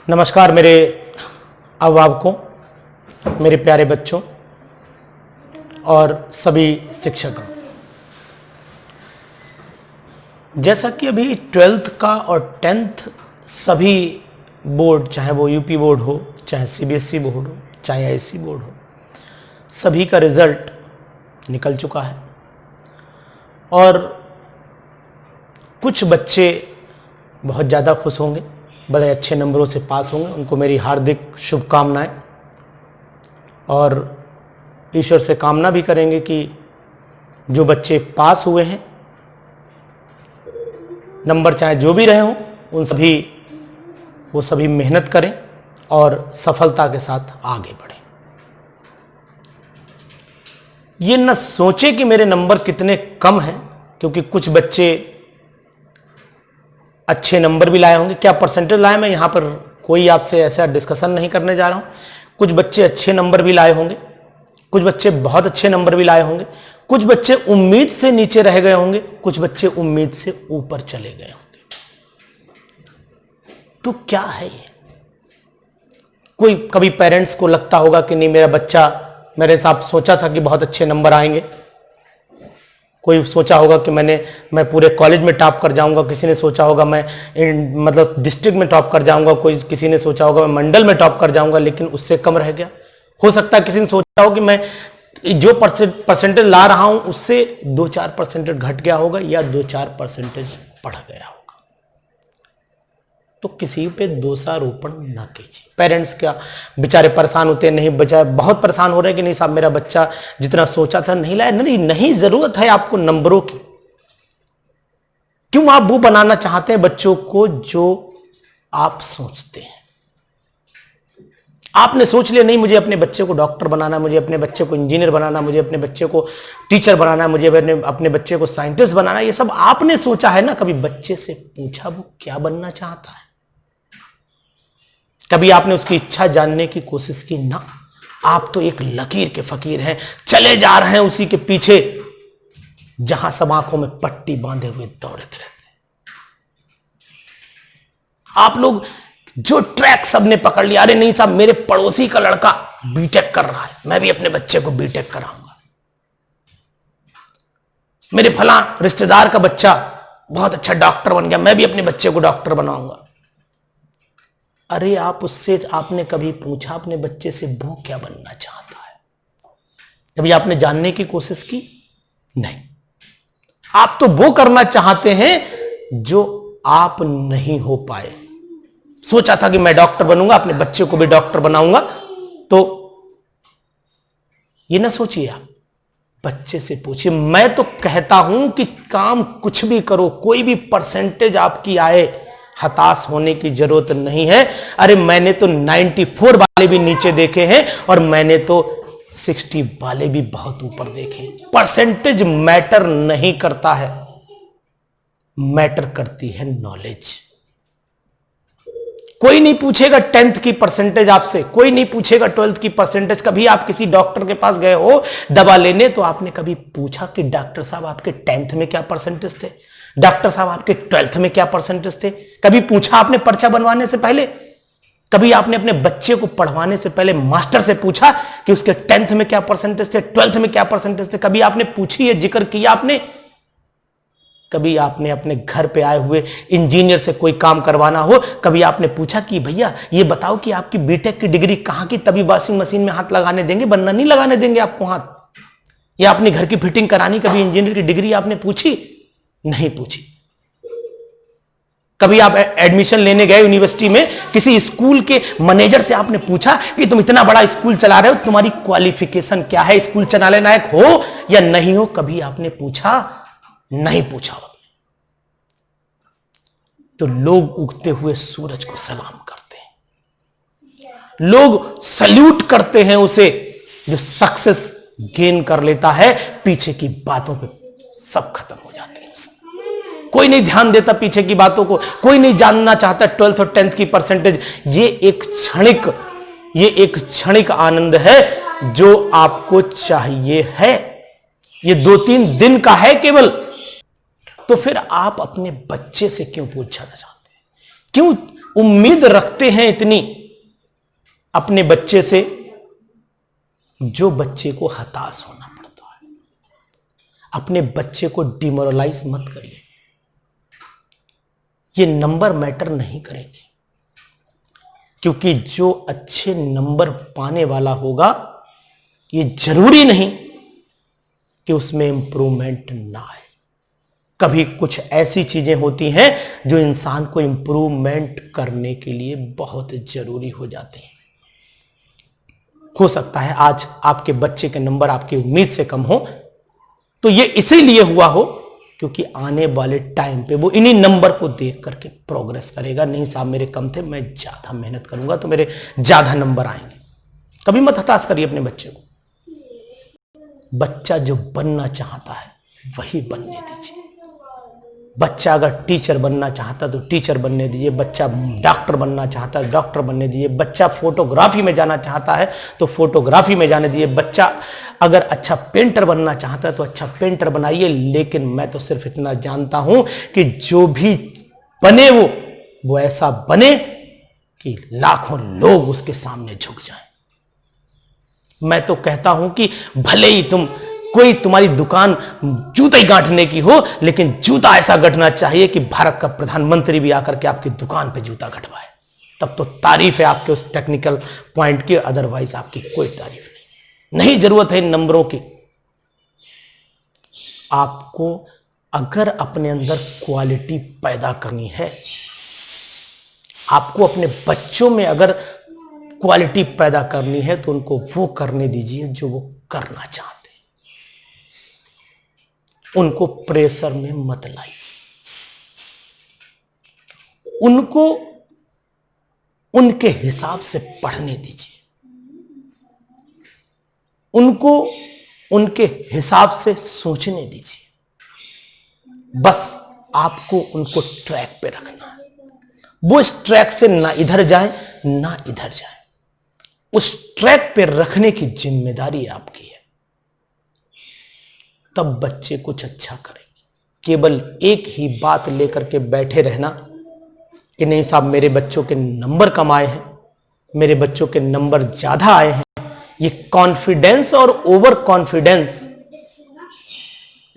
नमस्कार मेरे अभिभावकों, मेरे प्यारे बच्चों और सभी शिक्षकों। जैसा कि अभी 12th का और 10th सभी बोर्ड, चाहे वो यूपी बोर्ड हो, चाहे सीबीएसई बोर्ड हो, चाहे आईएससी बोर्ड हो, सभी का रिजल्ट निकल चुका है और कुछ बच्चे बहुत ज़्यादा खुश होंगे, बड़े अच्छे नंबरों से पास होंगे। उनको मेरी हार्दिक शुभकामनाएं और ईश्वर से कामना भी करेंगे कि जो बच्चे पास हुए हैं, नंबर चाहे जो भी रहे हों, वो सभी मेहनत करें और सफलता के साथ आगे बढ़ें। ये न सोचें कि मेरे नंबर कितने कम हैं, क्योंकि कुछ बच्चे अच्छे नंबर भी लाए होंगे। क्या परसेंटेज लाए, मैं यहाँ पर कोई आपसे ऐसा डिस्कशन नहीं करने जा रहा हूँ। कुछ बच्चे अच्छे नंबर भी लाए होंगे, कुछ बच्चे बहुत अच्छे नंबर भी लाए होंगे, कुछ बच्चे उम्मीद से नीचे रह गए होंगे, कुछ बच्चे उम्मीद से ऊपर चले गए होंगे। तो क्या है ये? कोई कभी पेरेंट्स को लगता होगा कि नहीं, मेरा बच्चा, मेरे साथ सोचा था कि बहुत अच्छे नंबर आएंगे। कोई सोचा होगा कि मैं पूरे कॉलेज में टॉप कर जाऊंगा, किसी ने सोचा होगा मैं मतलब डिस्ट्रिक्ट में टॉप कर जाऊंगा, किसी ने सोचा होगा मैं मंडल में टॉप कर जाऊंगा, लेकिन उससे कम रह गया। हो सकता है किसी ने सोचा हो कि मैं जो परसेंटेज ला रहा हूं उससे 2-4 परसेंटेज घट गया होगा या 2-4 परसेंटेज बढ़ गया होगा। तो किसी पे दोषारोपण न कीजिए। पेरेंट्स क्या बेचारे परेशान होते हैं, नहीं बच्चा बहुत परेशान हो रहे हैं कि नहीं साहब मेरा बच्चा जितना सोचा था नहीं लाया। नहीं जरूरत है आपको नंबरों की। क्यों आप वो बनाना चाहते हैं बच्चों को जो आप सोचते हैं? आपने सोच लिया नहीं, मुझे अपने बच्चे को डॉक्टर बनाना, मुझे अपने बच्चे को इंजीनियर बनाना, मुझे अपने बच्चे को टीचर बनाना, मुझे अपने बच्चे को साइंटिस्ट बनाना। ये सब आपने सोचा है ना। कभी बच्चे से पूछा वो क्या बनना चाहता है? कभी आपने उसकी इच्छा जानने की कोशिश की? ना। आप तो एक लकीर के फकीर हैं, चले जा रहे हैं उसी के पीछे जहां सब आंखों में पट्टी बांधे हुए दौड़ते रहते हैं। आप लोग जो ट्रैक सबने पकड़ लिया, अरे नहीं साहब मेरे पड़ोसी का लड़का बीटेक कर रहा है, मैं भी अपने बच्चे को बीटेक कराऊंगा। मेरे फलां रिश्तेदार का बच्चा बहुत अच्छा डॉक्टर बन गया, मैं भी अपने बच्चे को डॉक्टर बनाऊंगा। अरे आपने कभी पूछा अपने बच्चे से वो क्या बनना चाहता है? कभी आपने जानने की कोशिश की? नहीं। आप तो वो करना चाहते हैं जो आप नहीं हो पाए। सोचा था कि मैं डॉक्टर बनूंगा, अपने बच्चे को भी डॉक्टर बनाऊंगा। तो ये ना सोचिए, आप बच्चे से पूछिए। मैं तो कहता हूं कि काम कुछ भी करो, कोई भी परसेंटेज आपकी आए, हताश होने की जरूरत नहीं है। अरे मैंने तो 94 वाले भी नीचे देखे हैं और मैंने तो 60 वाले भी बहुत ऊपर देखे। परसेंटेज मैटर नहीं करता है, मैटर करती है नॉलेज। कोई नहीं पूछेगा 10th की परसेंटेज आपसे, कोई नहीं पूछेगा 12th की परसेंटेज। कभी आप किसी डॉक्टर के पास गए हो दवा लेने, तो आपने कभी पूछा कि डॉक्टर साहब आपके 10th में क्या परसेंटेज थे? डॉक्टर साहब आपके 12th में क्या परसेंटेज थे? कभी पूछा आपने पर्चा बनवाने से पहले? कभी आपने अपने बच्चे को पढ़वाने से पहले मास्टर से पूछा कि उसके 10th में क्या परसेंटेज थे, 12th में क्या परसेंटेज थे? कभी आपने पूछी है, जिक्र किया आपने? कभी आपने अपने घर पे आए हुए इंजीनियर से कोई काम करवाना हो, कभी आपने पूछा कि भैया ये बताओ कि आपकी बीटेक की डिग्री कहां की, तभी वॉशिंग मशीन में हाथ लगाने देंगे, वरना नहीं लगाने देंगे आपको हाथ? या अपनी घर की फिटिंग करानी, कभी इंजीनियर की डिग्री आपने पूछी? नहीं पूछी। कभी आप एडमिशन लेने गए यूनिवर्सिटी में, किसी स्कूल के मैनेजर से आपने पूछा कि तुम इतना बड़ा स्कूल चला रहे हो, तुम्हारी क्वालिफिकेशन क्या है, स्कूल चलाने लायक हो या नहीं हो? कभी आपने पूछा? नहीं पूछा। तो लोग उगते हुए सूरज को सलाम करते हैं, लोग सल्यूट करते हैं उसे जो सक्सेस गेन कर लेता है। पीछे की बातों पे सब खत्म हो जाते हैं। कोई नहीं ध्यान देता पीछे की बातों को, कोई नहीं जानना चाहता 12th और 10th की परसेंटेज। ये एक क्षणिक आनंद है जो आपको चाहिए है। ये 2-3 दिन का है केवल। तो फिर आप अपने बच्चे से क्यों पूछना चाहते हैं? क्यों उम्मीद रखते हैं इतनी अपने बच्चे से, जो बच्चे को हताश होना पड़ता है। अपने बच्चे को डिमोरलाइज मत करिए। ये नंबर मैटर नहीं करेंगे, क्योंकि जो अच्छे नंबर पाने वाला होगा, ये जरूरी नहीं कि उसमें इंप्रूवमेंट ना आए। कभी कुछ ऐसी चीजें होती हैं जो इंसान को इंप्रूवमेंट करने के लिए बहुत जरूरी हो जाती हैं। हो सकता है आज आपके बच्चे के नंबर आपकी उम्मीद से कम हो, तो ये इसीलिए हुआ हो क्योंकि आने वाले टाइम पे वो इन्हीं नंबर को देख करके प्रोग्रेस करेगा। नहीं साहब मेरे कम थे, मैं ज्यादा मेहनत करूंगा तो मेरे ज्यादा नंबर आएंगे। कभी मत हताश करिए अपने बच्चे को। बच्चा जो बनना चाहता है वही बनने दीजिए। बच्चा अगर टीचर बनना चाहता तो टीचर बनने दीजिए। बच्चा डॉक्टर बनना चाहता है डॉक्टर बनने दीजिए। बच्चा फोटोग्राफी में जाना चाहता है तो फोटोग्राफी में जाने दीजिए। बच्चा अगर अच्छा पेंटर बनना चाहता है तो अच्छा पेंटर बनाइए। लेकिन मैं तो सिर्फ इतना जानता हूं कि जो भी बने वो ऐसा बने कि लाखों लोग उसके सामने झुक जाएं। मैं तो कहता हूं कि भले ही कोई तुम्हारी दुकान जूते गांठने की हो, लेकिन जूता ऐसा गढ़ना चाहिए कि भारत का प्रधानमंत्री भी आकर के आपकी दुकान पे जूता गढ़वाए। तब तो तारीफ है आपके उस टेक्निकल पॉइंट की, अदरवाइज आपकी कोई तारीफ नहीं जरूरत है इन नंबरों की। आपको अगर अपने अंदर क्वालिटी पैदा करनी है, आपको अपने बच्चों में अगर क्वालिटी पैदा करनी है, तो उनको वो करने दीजिए जो वो करना चाहते हैं। उनको प्रेशर में मत लाइए। उनको उनके हिसाब से पढ़ने दीजिए। उनको उनके हिसाब से सोचने दीजिए। बस आपको उनको ट्रैक पे रखना है। वो इस ट्रैक से ना इधर जाए ना इधर जाए। उस ट्रैक पे रखने की जिम्मेदारी आपकी है। तब बच्चे कुछ अच्छा करेंगे। केवल एक ही बात लेकर के बैठे रहना कि नहीं साहब मेरे बच्चों के नंबर कम आए हैं, मेरे बच्चों के नंबर ज्यादा आए हैं, ये कॉन्फिडेंस और ओवर कॉन्फिडेंस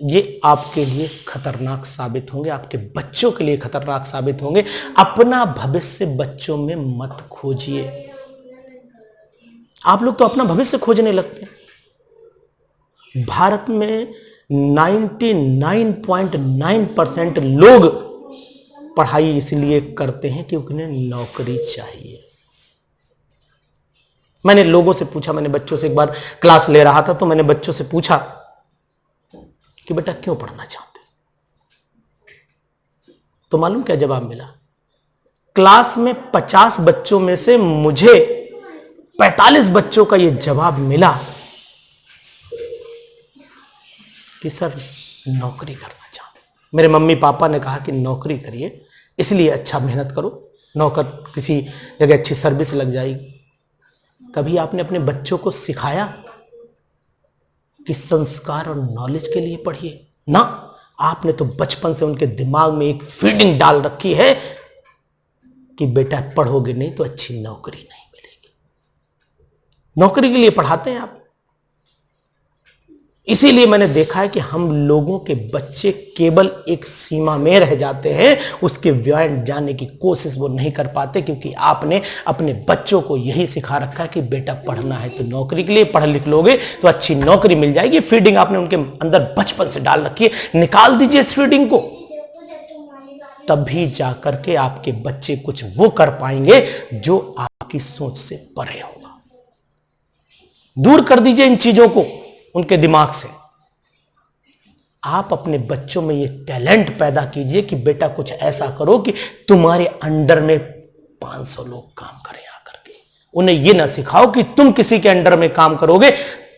ये आपके लिए खतरनाक साबित होंगे, आपके बच्चों के लिए खतरनाक साबित होंगे। अपना भविष्य बच्चों में मत खोजिए। आप लोग तो अपना भविष्य खोजने लगते हैं। भारत में 99.9% लोग पढ़ाई इसलिए करते हैं कि उन्हें नौकरी चाहिए। मैंने लोगों से पूछा, मैंने बच्चों से एक बार क्लास ले रहा था तो मैंने बच्चों से पूछा कि बेटा क्यों पढ़ना चाहते हो? तो मालूम क्या जवाब मिला? क्लास में 50 बच्चों में से मुझे 45 बच्चों का यह जवाब मिला कि सर नौकरी करना चाहते। मेरे मम्मी पापा ने कहा कि नौकरी करिए, इसलिए अच्छा मेहनत करो, नौकर किसी जगह अच्छी सर्विस लग जाएगी। कभी आपने अपने बच्चों को सिखाया कि संस्कार और नॉलेज के लिए पढ़िए? ना, आपने तो बचपन से उनके दिमाग में एक फीडिंग डाल रखी है कि बेटा पढ़ोगे नहीं तो अच्छी नौकरी नहीं मिलेगी। नौकरी के लिए पढ़ाते हैं आप। इसीलिए मैंने देखा है कि हम लोगों के बच्चे केवल एक सीमा में रह जाते हैं, उसके बियॉन्ड जाने की कोशिश वो नहीं कर पाते, क्योंकि आपने अपने बच्चों को यही सिखा रखा है कि बेटा पढ़ना है तो नौकरी के लिए, पढ़ लिख लोगे तो अच्छी नौकरी मिल जाएगी। फीडिंग आपने उनके अंदर बचपन से डाल रखी है। निकाल दीजिए इस फीडिंग को, तभी जाकर के आपके बच्चे कुछ वो कर पाएंगे जो आपकी सोच से परे होगा। दूर कर दीजिए इन चीजों को उनके दिमाग से। आप अपने बच्चों में ये टैलेंट पैदा कीजिए कि बेटा कुछ ऐसा करो कि तुम्हारे अंडर में 500 लोग काम करें आकर के। उन्हें ये ना सिखाओ कि तुम किसी के अंडर में काम करोगे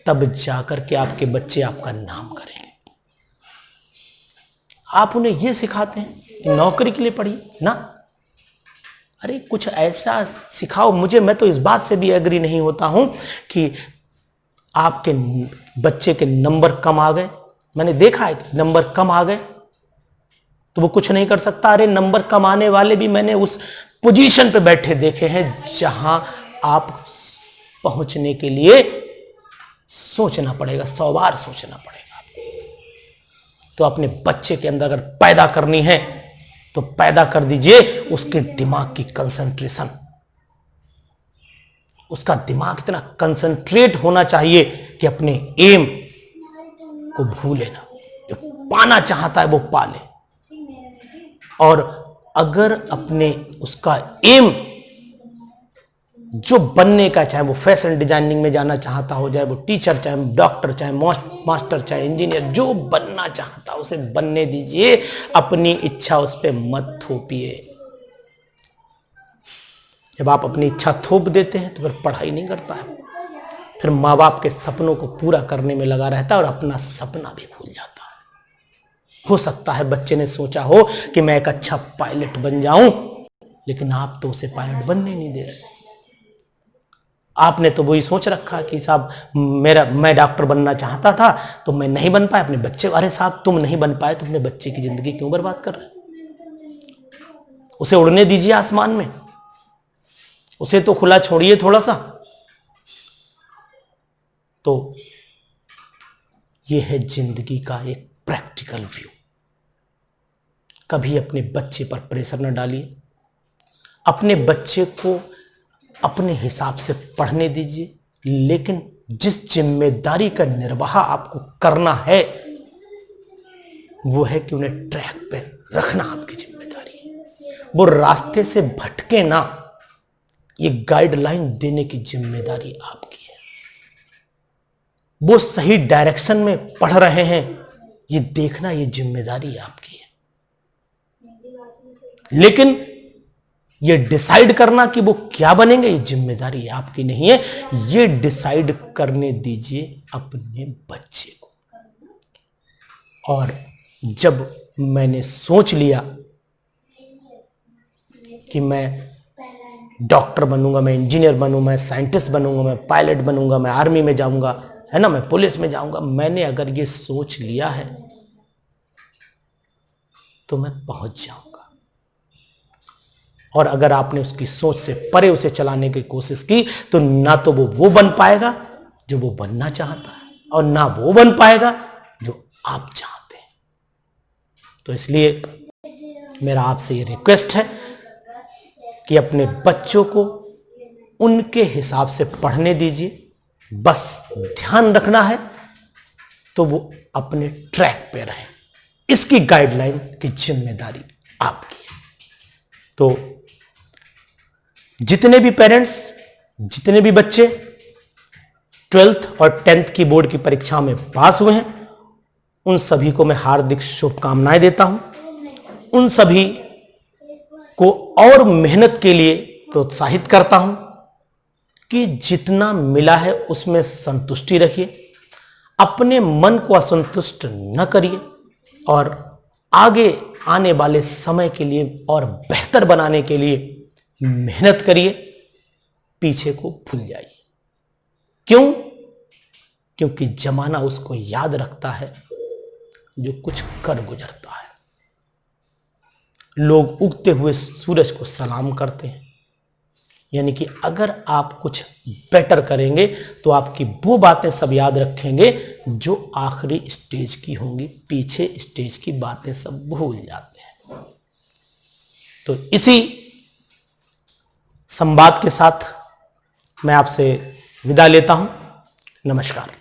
तब जाकर के आपके बच्चे आपका नाम करेंगे। आप उन्हें ये सिखाते हैं कि नौकरी के लिए पढ़िए ना। अरे कुछ ऐसा सिखाओ। मैं तो इस बात से भी एग्री नहीं होता हूं कि आपके बच्चे के नंबर कम आ गए। मैंने देखा है कि नंबर कम आ गए तो वो कुछ नहीं कर सकता। अरे नंबर कम आने वाले भी मैंने उस पोजीशन पे बैठे देखे हैं जहां आप पहुंचने के लिए सोचना पड़ेगा, 100 बार सोचना पड़ेगा। तो अपने बच्चे के अंदर अगर पैदा करनी है तो पैदा कर दीजिए उसके दिमाग की कंसंट्रेशन। उसका दिमाग इतना कंसंट्रेट होना चाहिए कि अपने एम को भूले ना, जो पाना चाहता है वो पाले। और अगर अपने उसका एम जो बनने का, चाहे वो फैशन डिजाइनिंग में जाना चाहता हो, चाहे वो टीचर, चाहे डॉक्टर, चाहे मास्टर, चाहे इंजीनियर, जो बनना चाहता है उसे बनने दीजिए। अपनी इच्छा उस पर मत थोपिए। जब आप अपनी इच्छा थोप देते हैं तो फिर पढ़ाई नहीं करता है, फिर माँ बाप के सपनों को पूरा करने में लगा रहता है और अपना सपना भी भूल जाता है। हो सकता है बच्चे ने सोचा हो कि मैं एक अच्छा पायलट बन जाऊं, लेकिन आप तो उसे पायलट बनने नहीं दे रहे। आपने तो वही सोच रखा कि साहब मैं डॉक्टर बनना चाहता था तो मैं नहीं बन पाया, अपने बच्चे, अरे साहब तुम नहीं बन पाए तो अपने बच्चे की जिंदगी क्यों बर्बाद कर रहे? उसे उड़ने दीजिए आसमान में, उसे तो खुला छोड़िए थोड़ा सा। तो यह है जिंदगी का एक प्रैक्टिकल व्यू। कभी अपने बच्चे पर प्रेशर न डालिए। अपने बच्चे को अपने हिसाब से पढ़ने दीजिए, लेकिन जिस जिम्मेदारी का निर्वाह आपको करना है वो है कि उन्हें ट्रैक पे रखना आपकी जिम्मेदारी है। वो रास्ते से भटके ना, ये गाइडलाइन देने की जिम्मेदारी आपकी है। वो सही डायरेक्शन में पढ़ रहे हैं ये देखना, ये जिम्मेदारी आपकी है। लेकिन ये डिसाइड करना कि वो क्या बनेंगे, ये जिम्मेदारी आपकी नहीं है। ये डिसाइड करने दीजिए अपने बच्चे को। और जब मैंने सोच लिया कि मैं डॉक्टर बनूंगा, मैं इंजीनियर बनूंगा, मैं साइंटिस्ट बनूंगा, मैं पायलट बनूंगा, मैं आर्मी में जाऊंगा, है ना, मैं पुलिस में जाऊंगा, मैंने अगर ये सोच लिया है तो मैं पहुंच जाऊंगा। और अगर आपने उसकी सोच से परे उसे चलाने की कोशिश की तो ना तो वो बन पाएगा जो वो बनना चाहता है, और ना वो बन पाएगा जो आप चाहते हैं। तो इसलिए मेरा आपसे ये रिक्वेस्ट है कि अपने बच्चों को उनके हिसाब से पढ़ने दीजिए। बस ध्यान रखना है तो वो अपने ट्रैक पे रहे। इसकी गाइडलाइन की जिम्मेदारी आपकी है। तो जितने भी पेरेंट्स, जितने भी बच्चे 12th और 10th की बोर्ड की परीक्षा में पास हुए हैं, उन सभी को मैं हार्दिक शुभकामनाएं देता हूं। उन सभी को और मेहनत के लिए प्रोत्साहित करता हूं कि जितना मिला है उसमें संतुष्टि रखिए, अपने मन को असंतुष्ट न करिए, और आगे आने वाले समय के लिए और बेहतर बनाने के लिए मेहनत करिए। पीछे को भूल जाइए। क्यों? क्योंकि जमाना उसको याद रखता है जो कुछ कर गुजरता है। लोग उगते हुए सूरज को सलाम करते हैं, यानी कि अगर आप कुछ बेटर करेंगे तो आपकी वो बातें सब याद रखेंगे जो आखिरी स्टेज की होंगी, पीछे स्टेज की बातें सब भूल जाते हैं। तो इसी संवाद के साथ मैं आपसे विदा लेता हूं। नमस्कार।